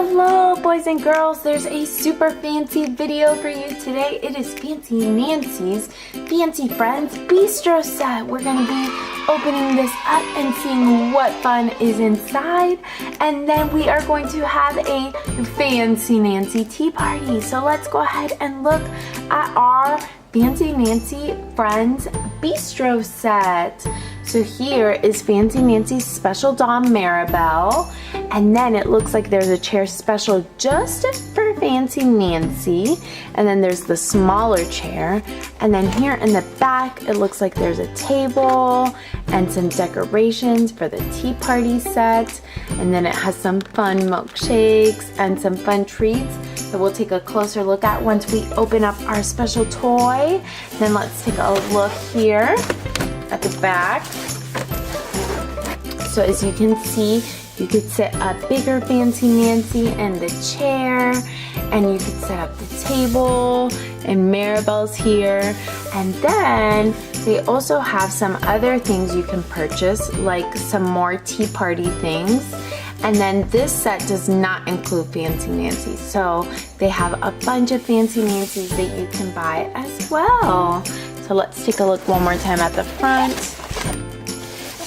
Hello boys and girls, there's a super fancy video for you today. It is Fancy Nancy's Fancy Friends Bistro set. We're going to be opening this up and seeing what fun is inside. And then we are going to have a Fancy Nancy tea party. So let's go ahead and look at our Fancy Nancy Friends Bistro set. So here is Fancy Nancy's special doll Maribel, and then it looks like there's a chair special just for Fancy Nancy, and then there's the smaller chair, and then here in the back it looks like there's a table and some decorations for the tea party set, and then it has some fun milkshakes and some fun treats that we'll take a closer look at once we open up our special toy. Then let's take a look here at the back. So as you can see, you could sit a bigger Fancy Nancy in the chair, and you could set up the table, and Maribel's here. And then they also have some other things you can purchase, like some more tea party things. And then this set does not include Fancy Nancy, so they have a bunch of Fancy Nancy's that you can buy as well. So let's take a look one more time at the front.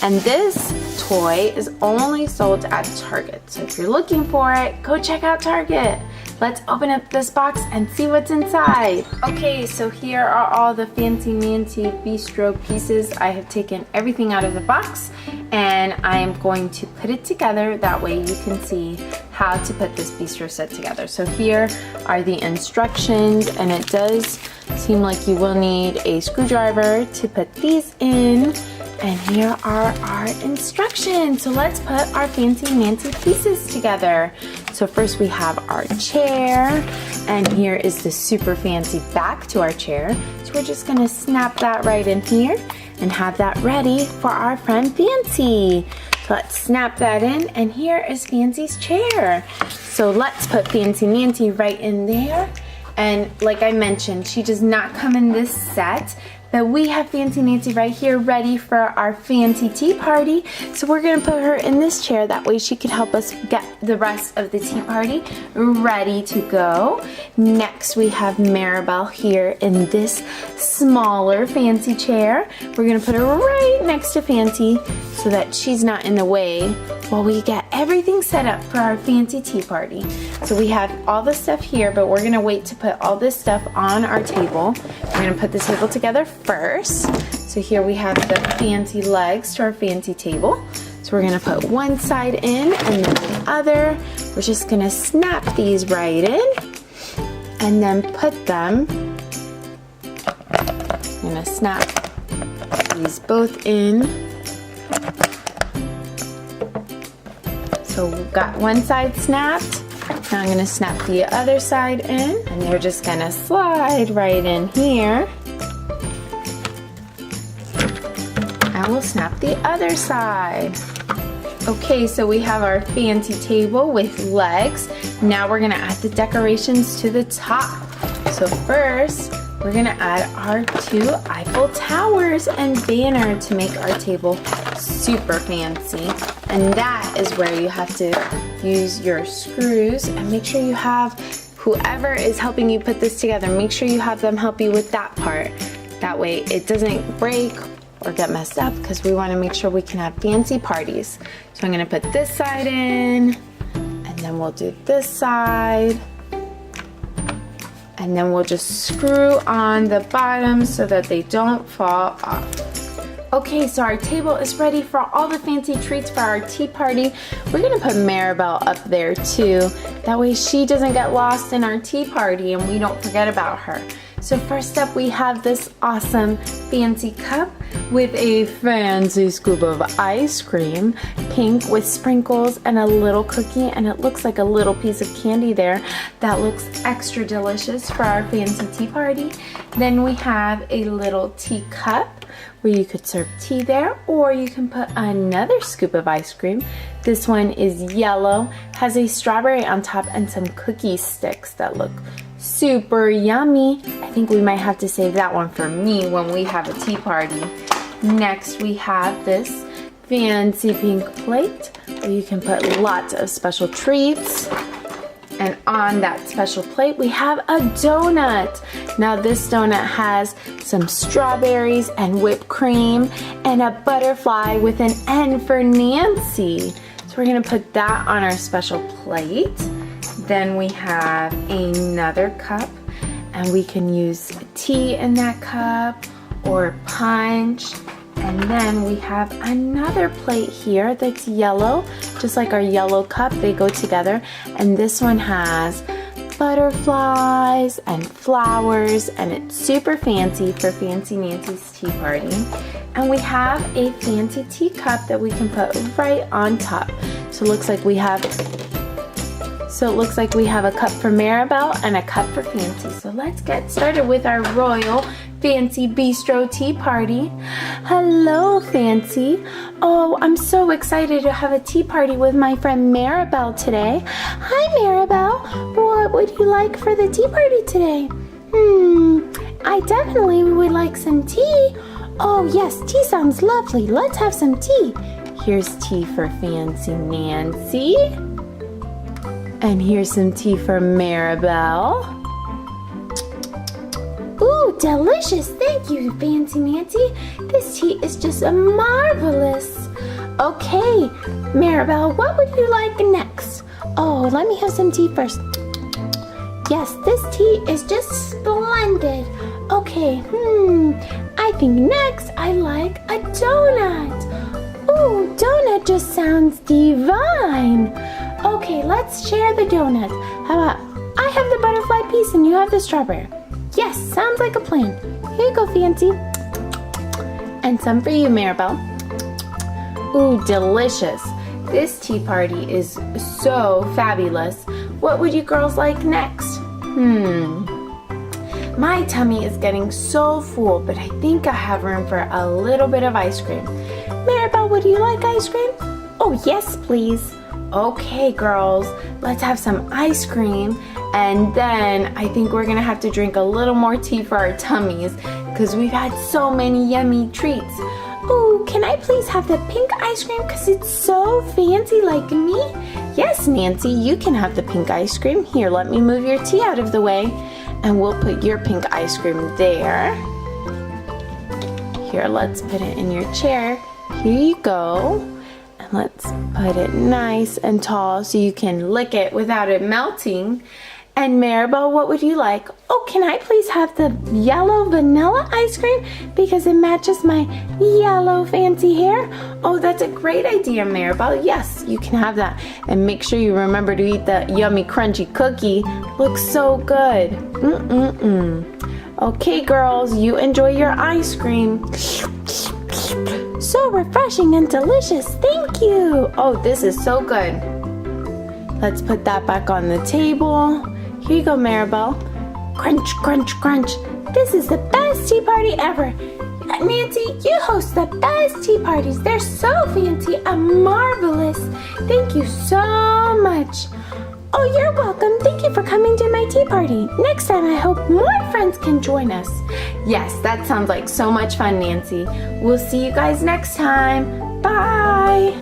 And this toy is only sold at Target, so if you're looking for it, go check out Target. Let's open up this box and see what's inside. Okay, so here are all the Fancy Nancy Bistro pieces. I have taken everything out of the box, and I am going to put it together. That way you can see how to put this bistro set together. So here are the instructions, and it does seem like you will need a screwdriver to put these in. And here are our instructions. So let's put our Fancy Nancy pieces together. So first we have our chair, and here is the super fancy back to our chair. So we're just gonna snap that right in here and have that ready for our friend Fancy. So let's snap that in, and here is Fancy's chair. So let's put Fancy Nancy right in there. And like I mentioned, she does not come in this set, but we have Fancy Nancy right here ready for our fancy tea party. So we're gonna put her in this chair, that way she can help us get the rest of the tea party ready to go. Next we have Maribel here in this smaller fancy chair. We're gonna put her right next to Fancy so that she's not in the way while we get everything set up for our fancy tea party. So we have all the stuff here, but we're gonna wait to put all this stuff on our table. We're gonna put the table together first. So here we have the fancy legs to our fancy table. So we're gonna put one side in and then the other. We're just gonna snap these right in and then put them. I'm gonna snap these both in. So we've got one side snapped. Now I'm gonna snap the other side in, and they're just gonna slide right in here. And we'll snap the other side. Okay, so we have our fancy table with legs. Now we're gonna add the decorations to the top. So first, we're gonna add our two Eiffel Towers and banner to make our table super fancy. And that is where you have to use your screws, and make sure you have whoever is helping you put this together, make sure you have them help you with that part. That way it doesn't break or get messed up, because we want to make sure we can have fancy parties. So I'm going to put this side in, and then we'll do this side, and then we'll just screw on the bottom so that they don't fall off. Okay, so our table is ready for all the fancy treats for our tea party. We're gonna put Maribel up there too. That way she doesn't get lost in our tea party and we don't forget about her. So first up we have this awesome fancy cup with a fancy scoop of ice cream, pink with sprinkles and a little cookie, and it looks like a little piece of candy there. That looks extra delicious for our fancy tea party. Then we have a little teacup where you could serve tea there, or you can put another scoop of ice cream. This one is yellow, has a strawberry on top and some cookie sticks that look super yummy. I think we might have to save that one for me when we have a tea party. Next we have this fancy pink plate where you can put lots of special treats. And on that special plate, we have a donut. Now this donut has some strawberries and whipped cream and a butterfly with an N for Nancy. So we're gonna put that on our special plate. Then we have another cup, and we can use tea in that cup or punch. And then we have another plate here that's yellow, just like our yellow cup, they go together. And this one has butterflies and flowers, and it's super fancy for Fancy Nancy's tea party. And we have a fancy teacup that we can put right on top. So it looks like we have a cup for Maribel and a cup for Fancy. So let's get started with our Royal Fancy Bistro tea party. Hello, Fancy. Oh, I'm so excited to have a tea party with my friend Maribel today. Hi, Maribel. What would you like for the tea party today? I definitely would like some tea. Oh, yes, tea sounds lovely. Let's have some tea. Here's tea for Fancy Nancy. And here's some tea for Maribel. Ooh, delicious. Thank you, Fancy Nancy. This tea is just marvelous. Okay, Maribel, what would you like next? Oh, let me have some tea first. Yes, this tea is just splendid. Okay, I think next I like a donut. Ooh, donut just sounds divine. Okay, let's share the donut. How about I have the butterfly piece and you have the strawberry? Yes, sounds like a plan. Here you go, Fancy. And some for you, Maribel. Ooh, delicious. This tea party is so fabulous. What would you girls like next? My tummy is getting so full, but I think I have room for a little bit of ice cream. Maribel, would you like ice cream? Oh, yes, please. Okay, girls, let's have some ice cream, and then I think we're gonna have to drink a little more tea for our tummies because we've had so many yummy treats. Ooh, can I please have the pink ice cream because it's so fancy like me? Yes, Nancy, you can have the pink ice cream. Here, let me move your tea out of the way, and we'll put your pink ice cream there. Here, let's put it in your chair. Here you go. Let's put it nice and tall so you can lick it without it melting. And Maribel, what would you like? Oh, can I please have the yellow vanilla ice cream because it matches my yellow fancy hair? Oh, that's a great idea, Maribel. Yes, you can have that. And make sure you remember to eat the yummy crunchy cookie. Looks so good. Okay, girls, you enjoy your ice cream. So refreshing and delicious. Thank you. Oh, this is so good. Let's put that back on the table. Here you go, Maribel. Crunch, crunch, crunch. This is the best tea party ever. Nancy, you host the best tea parties. They're so fancy and marvelous. Thank you so much. Oh, you're welcome. Thank you for coming to my tea party. Next time, I hope more friends can join us. Yes, that sounds like so much fun, Nancy. We'll see you guys next time. Bye.